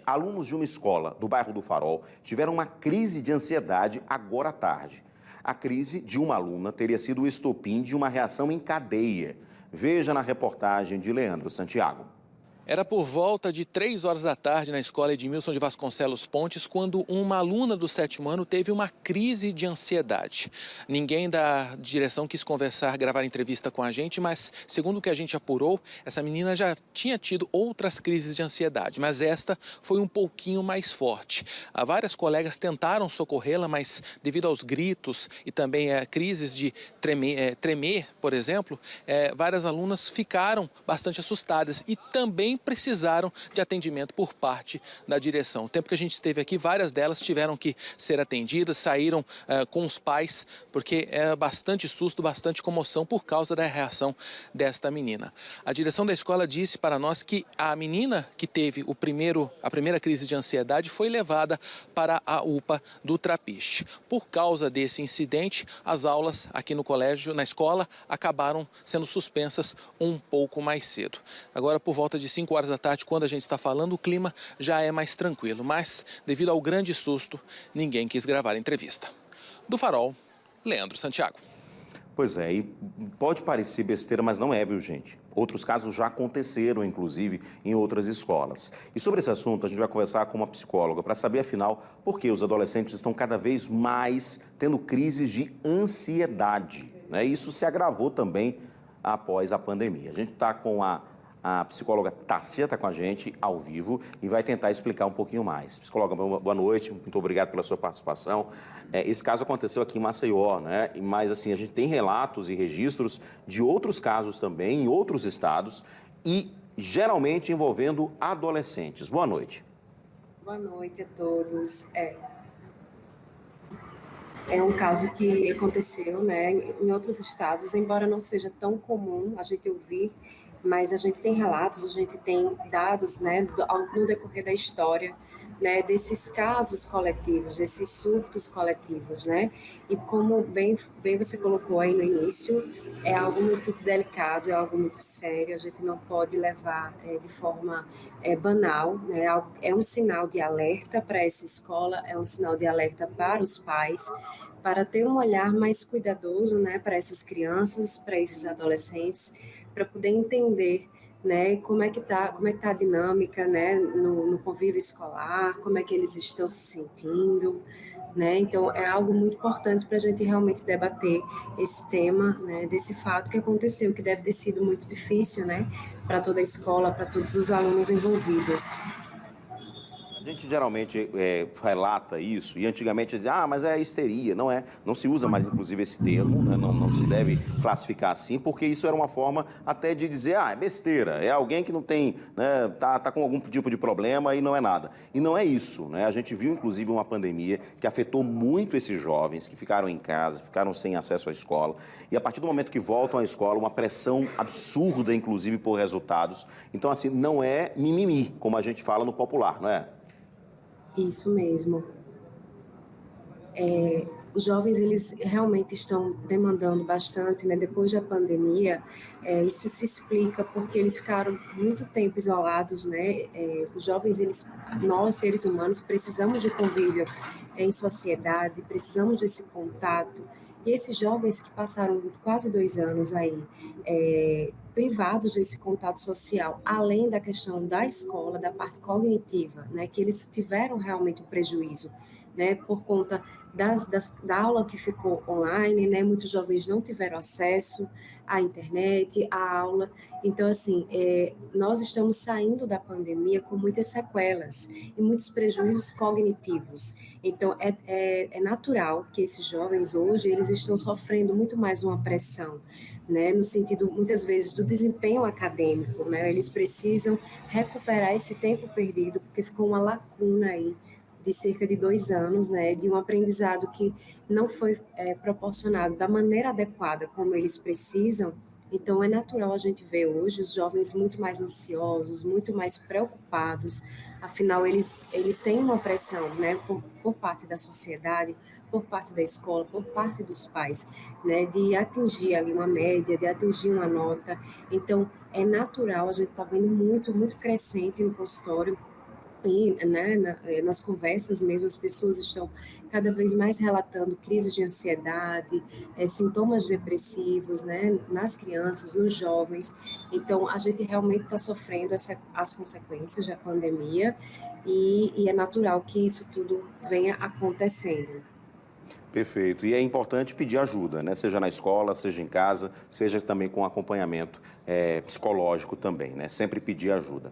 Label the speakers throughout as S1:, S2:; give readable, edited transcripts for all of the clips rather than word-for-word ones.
S1: Alunos de uma escola do bairro do Farol tiveram uma crise de ansiedade agora à tarde. A crise de uma aluna teria sido o estopim de uma reação em cadeia. Veja na reportagem de Leandro Santiago.
S2: Era por volta de 3 horas da tarde na escola Edmilson de Vasconcelos Pontes, quando uma aluna do 7º ano teve uma crise de ansiedade. Ninguém da direção quis conversar, gravar entrevista com a gente, mas segundo o que a gente apurou, essa menina já tinha tido outras crises de ansiedade, mas esta foi um pouquinho mais forte. Várias colegas tentaram socorrê-la, mas devido aos gritos e também a crises de tremer, por exemplo, várias alunas ficaram bastante assustadas e também precisaram de atendimento por parte da direção. O tempo que a gente esteve aqui, várias delas tiveram que ser atendidas, saíram com os pais, porque é bastante susto, bastante comoção por causa da reação desta menina. A direção da escola disse para nós que a menina que teve a primeira crise de ansiedade foi levada para a UPA do Trapiche. Por causa desse incidente, as aulas aqui no colégio, na escola, acabaram sendo suspensas um pouco mais cedo. Agora, por volta de 5 horas da tarde, quando a gente está falando, o clima já é mais tranquilo, mas devido ao grande susto, ninguém quis gravar a entrevista. Do Farol, Leandro Santiago.
S1: Pois é, e pode parecer besteira, mas não é, viu, gente? Outros casos já aconteceram, inclusive, em outras escolas. E sobre esse assunto, a gente vai conversar com uma psicóloga para saber, afinal, por que os adolescentes estão cada vez mais tendo crises de ansiedade, né? Isso se agravou também após a pandemia. A gente está com a psicóloga Tássia, está com a gente ao vivo e vai tentar explicar um pouquinho mais. Psicóloga, boa noite, muito obrigado pela sua participação. Esse caso aconteceu aqui em Maceió, né? Mas assim, a gente tem relatos e registros de outros casos também em outros estados e geralmente envolvendo adolescentes. Boa noite.
S3: Boa noite a todos. É um caso que aconteceu, né, em outros estados, embora não seja tão comum a gente ouvir, mas a gente tem relatos, a gente tem dados, né, no decorrer da história, né, desses casos coletivos, desses surtos coletivos, né, e como bem você colocou aí no início, é algo muito delicado, é algo muito sério, a gente não pode levar de forma banal, né, é um sinal de alerta para essa escola, é um sinal de alerta para os pais, para ter um olhar mais cuidadoso, né, para essas crianças, para esses adolescentes, para poder entender, né, como é que tá a dinâmica, né, no convívio escolar, como é que eles estão se sentindo, né? Então é algo muito importante para a gente realmente debater esse tema, né, desse fato que aconteceu, que deve ter sido muito difícil, né, para toda a escola, para todos os alunos envolvidos.
S1: A gente geralmente relata isso e antigamente dizia, mas é histeria, não é? Não se usa mais, inclusive, esse termo, né? Não se deve classificar assim, porque isso era uma forma até de dizer, é besteira, é alguém que não tem, né, tá com algum tipo de problema e não é nada. E não é isso, né? A gente viu, inclusive, uma pandemia que afetou muito esses jovens que ficaram em casa, ficaram sem acesso à escola. E a partir do momento que voltam à escola, uma pressão absurda, inclusive, por resultados. Então, assim, não é mimimi, como a gente fala no popular, não é?
S3: Isso mesmo. Os jovens, eles realmente estão demandando bastante, né? Depois da pandemia, isso se explica porque eles ficaram muito tempo isolados, né? Os jovens, nós, seres humanos, precisamos de convívio em sociedade, precisamos desse contato. E esses jovens que passaram quase 2 anos aí, privados desse contato social, além da questão da escola, da parte cognitiva, né, que eles tiveram realmente um prejuízo, né, por conta da aula que ficou online, né, muitos jovens não tiveram acesso à internet, à aula. Então, assim, nós estamos saindo da pandemia com muitas sequelas e muitos prejuízos cognitivos. Então, é natural que esses jovens hoje, eles estão sofrendo muito mais uma pressão, né, no sentido, muitas vezes, do desempenho acadêmico, né, eles precisam recuperar esse tempo perdido, porque ficou uma lacuna aí, de cerca de 2 anos, né, de um aprendizado que não foi proporcionado da maneira adequada como eles precisam. Então, é natural a gente ver hoje os jovens muito mais ansiosos, muito mais preocupados, afinal, eles têm uma pressão, né, por parte da sociedade, por parte da escola, por parte dos pais, né, de atingir ali uma média, de atingir uma nota. Então, é natural, a gente está vendo muito, muito crescente no consultório E, né, nas conversas mesmo, as pessoas estão cada vez mais relatando crises de ansiedade, sintomas depressivos, né, nas crianças, nos jovens. Então, a gente realmente está sofrendo as consequências da pandemia e é natural que isso tudo venha acontecendo.
S1: Perfeito. E é importante pedir ajuda, né? Seja na escola, seja em casa, seja também com acompanhamento psicológico também, né? Sempre pedir ajuda.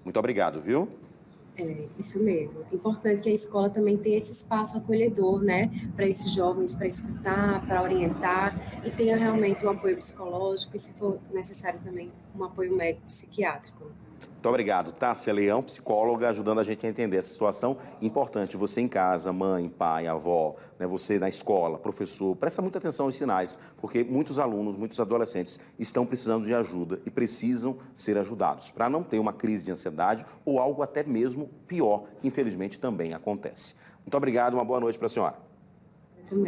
S1: Muito obrigado, viu?
S3: Isso mesmo. Importante que a escola também tenha esse espaço acolhedor, né, para esses jovens, para escutar, para orientar, e tenha realmente um apoio psicológico e, se for necessário, também um apoio médico psiquiátrico.
S1: Muito obrigado. Tássia Leão, psicóloga, ajudando a gente a entender essa situação. Importante, você em casa, mãe, pai, avó, né, você na escola, professor, presta muita atenção aos sinais, porque muitos alunos, muitos adolescentes estão precisando de ajuda e precisam ser ajudados, para não ter uma crise de ansiedade ou algo até mesmo pior, que infelizmente também acontece. Muito obrigado, uma boa noite para a senhora.
S3: Eu também.